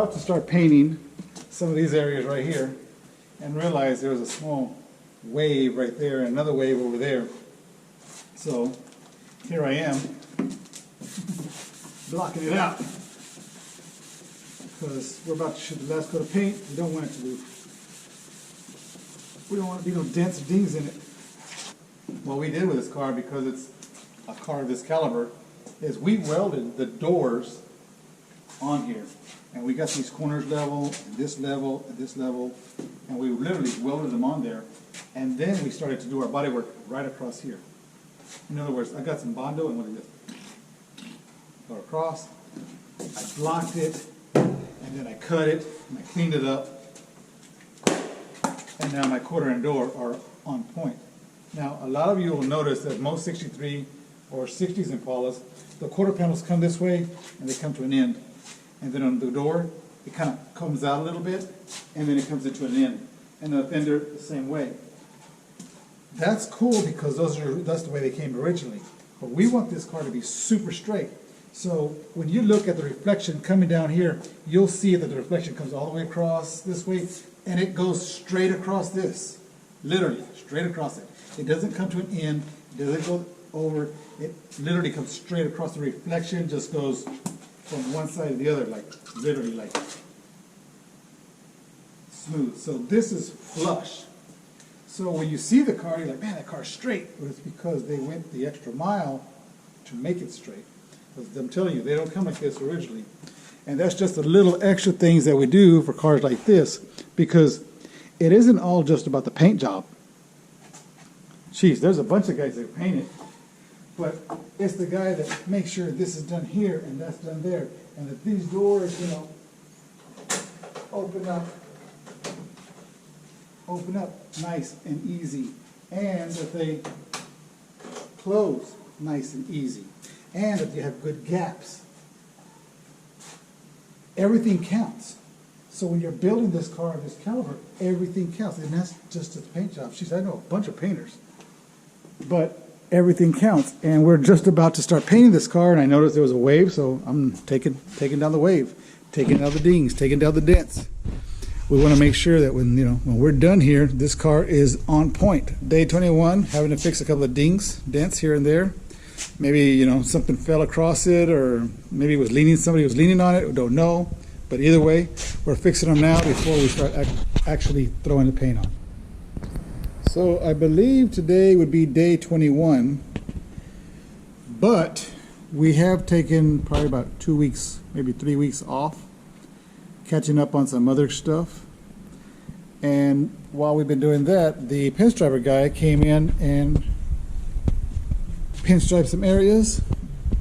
about to start painting some of these areas right here and realized there was a small wave right there and another wave over there. So here I am blocking it out because we're about to shoot the last coat of paint. We don't want it to we don't want to be no dents or dings in it. What we did with this car, because it's a car of this caliber, is we welded the doors on here. And we got these corners level, and this level, and this level, and we literally welded them on there. And then we started to do our body work right across here. In other words, I got some Bondo and what is this? Go across, I blocked it, and then I cut it, and I cleaned it up. And now my quarter and door are on point. Now, a lot of you will notice that most 63 or 60s Impalas, the quarter panels come this way, and they come to an end. And then on the door, it kind of comes out a little bit, and then it comes into an end. And the fender, the same way. That's cool because that's the way they came originally. But we want this car to be super straight. So when you look at the reflection coming down here, you'll see that the reflection comes all the way across this way, and it goes straight across this. Literally, straight across it. It doesn't come to an end, it doesn't go over, it literally comes straight across. The reflection just goes from one side to the other, like literally like smooth. So this is flush. So when you see the car, you're like, man, that car's straight. But it's because they went the extra mile to make it straight. Because I'm telling you, they don't come like this originally. And that's just the little extra things that we do for cars like this, because it isn't all just about the paint job. Jeez, there's a bunch of guys that paint it. But it's the guy that makes sure this is done here and that's done there. And that these doors, you know, open up nice and easy. And that they close nice and easy. And that you have good gaps. Everything counts. So when you're building this car of this caliber, everything counts. And that's just a paint job. Jeez, I know a bunch of painters. But everything counts, and we're just about to start painting this car, and I noticed there was a wave, so I'm taking down the wave, taking down the dings, taking down the dents. We want to make sure that when we're done here, this car is on point. Day 21, having to fix a couple of dents here and there. Maybe something fell across it, or maybe somebody was leaning on it. We don't know, but either way, we're fixing them now before we start actually throwing the paint on. So I believe today would be day 21, but we have taken probably about 2 weeks, maybe 3 weeks off, catching up on some other stuff. And while we've been doing that, the pinstriper guy came in and pinstriped some areas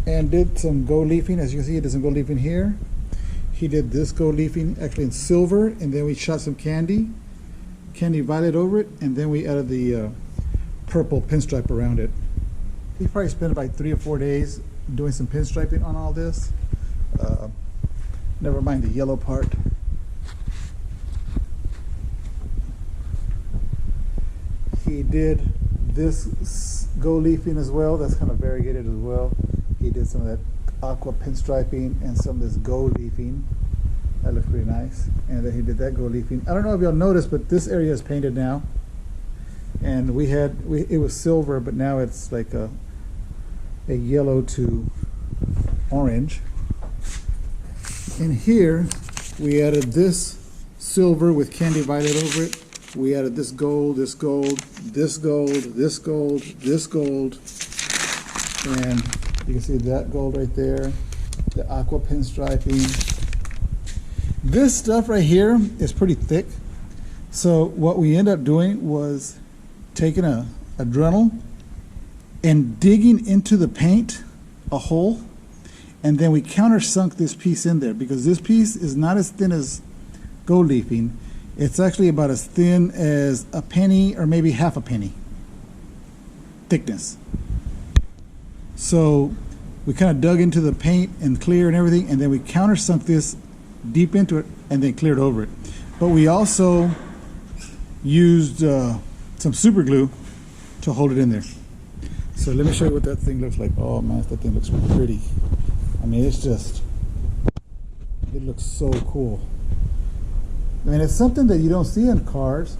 and did some gold leafing. As you can see, he did some gold leafing here. He did this gold leafing actually in silver, and then we shot some candy violet over it, and then we added the purple pinstripe around it. He probably spent about 3 or 4 days doing some pinstriping on all this. Never mind the yellow part. He did this gold leafing as well. That's kind of variegated as well. He did some of that aqua pinstriping and some of this gold leafing. That looks pretty nice. And then he did that gold leafing. I don't know if y'all noticed, but this area is painted now. And it was silver, but now it's like a yellow to orange. And here we added this silver with candy violet over it. We added this gold, this gold, this gold, this gold, this gold. And you can see that gold right there. The aqua pinstriping. This stuff right here is pretty thick, so what we end up doing was taking a Dremel and digging into the paint a hole, and then we countersunk this piece in there, because this piece is not as thin as gold leafing. It's actually about as thin as a penny or maybe half a penny thickness. So we kind of dug into the paint and clear and everything, and then we countersunk this deep into it and then cleared over it. But we also used some super glue to hold it in there. So let me show you what that thing looks like. Oh man, that thing looks pretty. I mean, it It looks so cool. I mean, it's something that you don't see in cars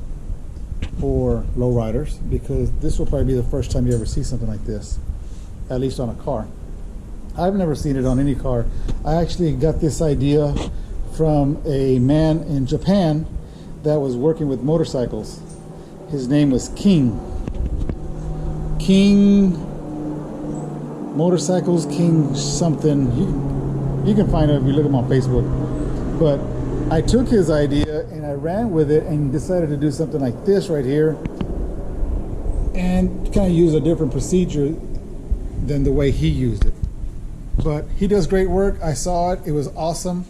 or lowriders, because this will probably be the first time you ever see something like this, at least on a car. I've never seen it on any car. I actually got this idea from a man in Japan that was working with motorcycles. His name was King Motorcycles, King something. You can find it if you look him on Facebook. But I took his idea and I ran with it and decided to do something like this right here, and kind of use a different procedure than the way he used it. But he does great work. I saw it, it was awesome,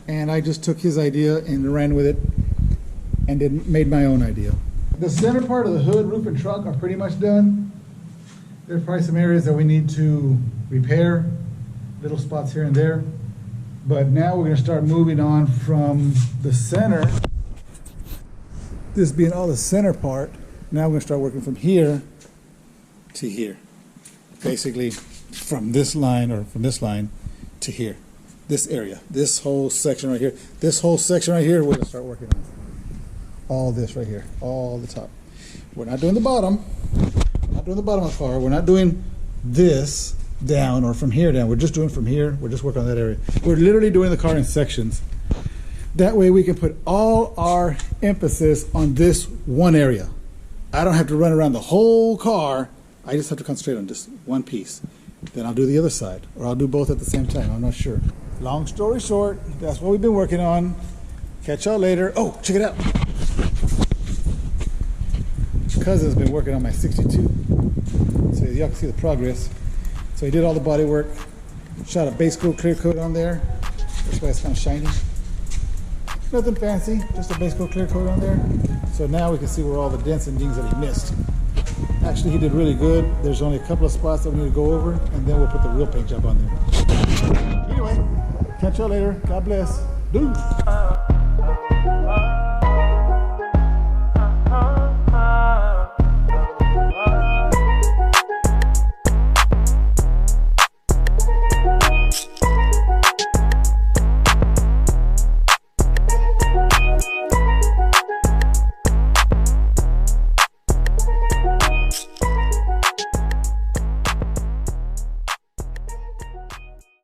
and I just took his idea and ran with it and made my own idea. The center part of the hood, roof, and trunk are pretty much done. There's probably some areas that we need to repair, little spots here and there. But now we're going to start moving on from the center, this being all the center part. Now we're going to start working from here to here. Basically from this line, or from this line to here. This area, this whole section right here. This whole section right here we're going to start working on. All this right here, all the top. We're not doing the bottom. We're not doing the bottom of the car. We're not doing this down or from here down. We're just doing from here. We're just working on that area. We're literally doing the car in sections. That way we can put all our emphasis on this one area. I don't have to run around the whole car. I just have to concentrate on just one piece. Then I'll do the other side, or I'll do both at the same time. I'm not sure. Long story short, that's what we've been working on. Catch y'all later. Oh, check it out. Cousin's been working on my 62. So y'all can see the progress. So he did all the body work, shot a base coat, clear coat on there. That's why it's kind of shiny. Nothing fancy, just a base coat, clear coat on there. So now we can see where all the dents and dings that he missed. Actually, he did really good. There's only a couple of spots that we need to go over, and then we'll put the real paint job on there. Anyway, catch y'all later. God bless. Deuce.